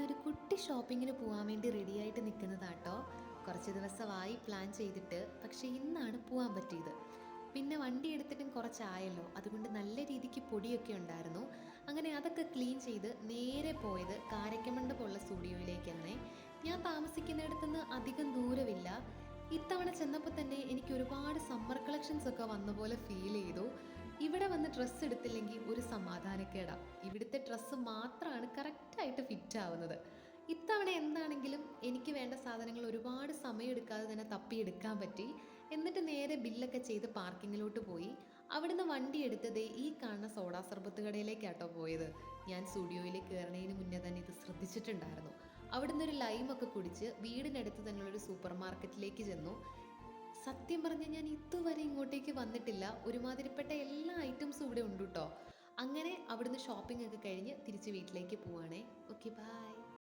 ഇന്നൊരു കുട്ടി ഷോപ്പിങ്ങിന് പോകാൻ വേണ്ടി റെഡിയായിട്ട് നിൽക്കുന്നതാട്ടോ. കുറച്ച് ദിവസമായി പ്ലാൻ ചെയ്തിട്ട്, പക്ഷേ ഇന്നാണ് പോകാൻ പറ്റിയത്. പിന്നെ വണ്ടി എടുത്തിട്ടും കുറച്ചായല്ലോ, അതുകൊണ്ട് നല്ല രീതിക്ക് പൊടിയൊക്കെ ഉണ്ടായിരുന്നു. അങ്ങനെ അതൊക്കെ ക്ലീൻ ചെയ്ത് നേരെ പോയത് കാരക്കമണ്ഡപമുള്ള സ്റ്റുഡിയോയിലേക്കാണ്. ഞാൻ താമസിക്കുന്നിടത്തുനിന്ന് അധികം ദൂരമില്ല. ഇത്തവണ ചെന്നപ്പോൾ തന്നെ എനിക്ക് ഒരുപാട് സമ്മർ കളക്ഷൻസ് ഒക്കെ വന്ന പോലെ ഫീൽ ചെയ്തു. ഇവിടെ വന്ന് ഡ്രസ്സ് എടുത്തില്ലെങ്കിൽ ഒരു സമാധാനക്കേടാ. ഇവിടുത്തെ ഡ്രസ്സ് മാത്രമാണ് കറക്റ്റായിട്ട് ഫിറ്റ് ആവുന്നത്. ഇത്തവണ എന്താണെങ്കിലും എനിക്ക് വേണ്ട സാധനങ്ങൾ ഒരുപാട് സമയമെടുക്കാതെ തന്നെ തപ്പിയെടുക്കാൻ പറ്റി. എന്നിട്ട് നേരെ ബില്ലൊക്കെ ചെയ്ത് പാർക്കിങ്ങിലോട്ട് പോയി. അവിടുന്ന് വണ്ടി എടുത്തതേ ഈ കാണുന്ന സോഡാ സർബത്ത് കടയിലേക്കാട്ടോ പോയത്. ഞാൻ സ്റ്റുഡിയോയിലേക്ക് കയറുന്നതിന് മുന്നേ തന്നെ ഇത് ശ്രദ്ധിച്ചിട്ടുണ്ടായിരുന്നു. അവിടുന്ന് ഒരു ലൈമൊക്കെ കുടിച്ച് വീടിനടുത്ത് തന്നെയുള്ളൊരു സൂപ്പർ മാർക്കറ്റിലേക്ക് ചെന്നു. സത്യം പറഞ്ഞാൽ ഞാൻ ഇതുവരെ ഇങ്ങോട്ടേക്ക് വന്നിട്ടില്ല. ഒരുമാതിരിപ്പെട്ട എല്ലാ ഐറ്റംസും ഇവിടെ ഉണ്ട് കേട്ടോ. അങ്ങനെ അവിടുന്ന് ഷോപ്പിംഗ് ഒക്കെ കഴിഞ്ഞ് തിരിച്ച് വീട്ടിലേക്ക് പോവാണേ. Okay, by.